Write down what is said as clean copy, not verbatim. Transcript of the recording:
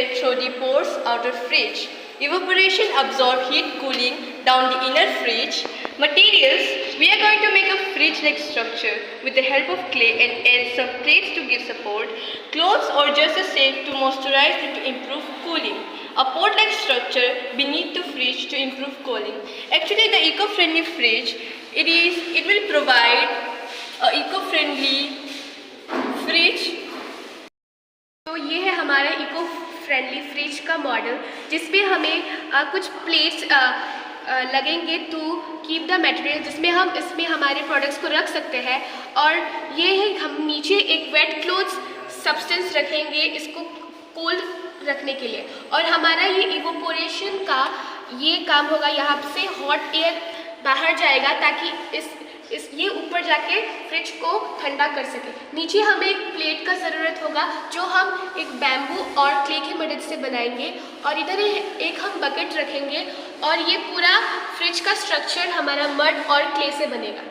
air through the pores outer fridge. Evaporation absorb heat cooling down the inner fridge. Materials, we are going to make a fridge-like structure with the help of clay and add some plates to give support, clothes or just a safe to moisturize and to improve cooling. A pot-like structure beneath the fridge to improve cooling. Actually, the eco-friendly fridge, it will provide a eco-friendly fridge. तो ये है हमारा eco friendly fridge का model, जिसमें हमें कुछ plates लगेंगे to keep the material, जिसमें हम इसमें हमारे प्रोडक्ट्स को रख सकते हैं। और ये है हम नीचे एक वेट क्लोथ्स सब्सटेंस रखेंगे इसको कोल्ड रखने के लिए। और हमारा ये इवोपोरेशन का ये काम होगा, यहाँ से हॉट एयर बाहर जाएगा ताकि ये ऊपर जाके फ्रिज को ठंडा कर सके। नीचे हमें एक प्लेट का ज़रूरत होगा जो हम एक बैम्बू और क्ले की मदद से बनाएंगे। और इधर एक हम बकेट रखेंगे और ये पूरा फ्रिज का स्ट्रक्चर हमारा मड और क्ले से बनेगा।